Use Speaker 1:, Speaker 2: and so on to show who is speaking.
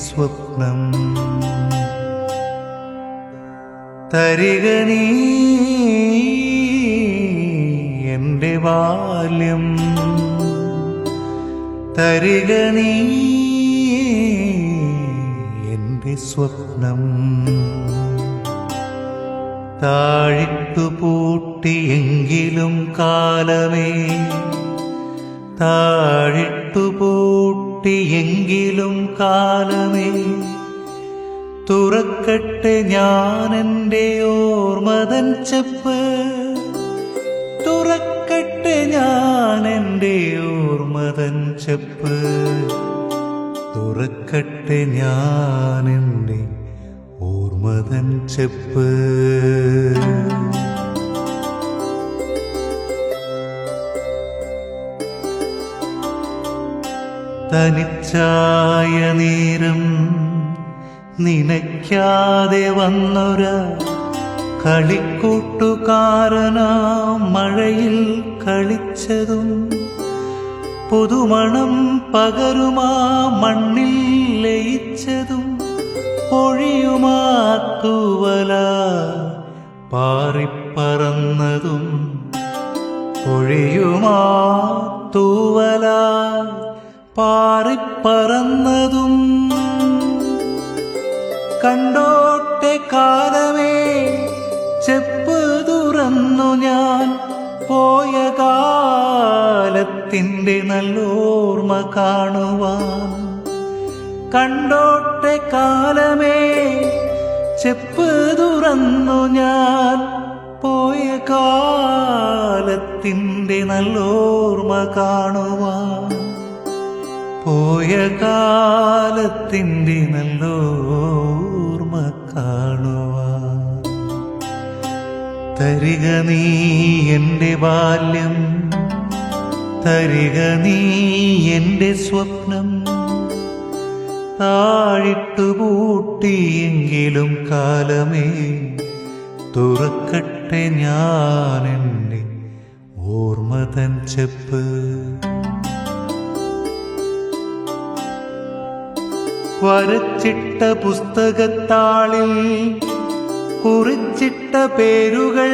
Speaker 1: സ്വപ്നം തരിക നീ എന്റെ ബാല്യം തരിക നീ എന്റെ സ്വപ്നം താഴിട്ടു പൂട്ടിയെങ്കിലും കാലമേ താഴിട്ടു പൂട്ടിയെങ്കിലും കാലമേ തുറക്കട്ടെ ഞാനെന്റെ ഓർമ്മതൻ ചെപ്പ് തുറക്കട്ടെ ഞാനെന്റെ ഓർമ്മതൻ ചെപ്പ് തുറക്കട്ടെ ഞാനെന്റെ ഓർമ്മതൻ ചെപ്പ് തനിച്ചായ നേരം നനയ്ക്കാതെ വന്നൊര കളിക്കൂട്ടുകാരനാ മഴയിൽ കളിച്ചതും പുതുമണം പകരുമാ മണ്ണിൽ ലയിച്ചതും പൊഴിയുമാ തൂവല പാറിപ്പറന്നതും പൊഴിയുമാ തൂവല പാറിപ്പറന്നതും കണ്ടോട്ടെ കാലമേ ചെപ്പ് തുറന്നു ഞാൻ പോയ കാലത്തിൻ്റെ നല്ലോർമ്മ കാണുവാൻ കണ്ടോട്ടെ കാലമേ ചെപ്പ് തുറന്നു ഞാൻ പോയ കാലത്തിൻ്റെ നല്ലോർമ്മ കാണുവാൻ പോയ കാലത്തിൻ്റെ നല്ലോർമ്മ കാണുവാൻ തരിക നീ എന്റെ ബാല്യം തരിക നീ എന്റെ സ്വപ്നം താഴിട്ടു പൂട്ടിയെങ്കിലും കാലമേ തുറക്കട്ടെ ഞാനെന്റെ ഓർമ്മതൻ ചെപ്പ് വരച്ചിട്ട പുസ്തകത്താളിൽ കുറിച്ചിട്ട പേരുകൾ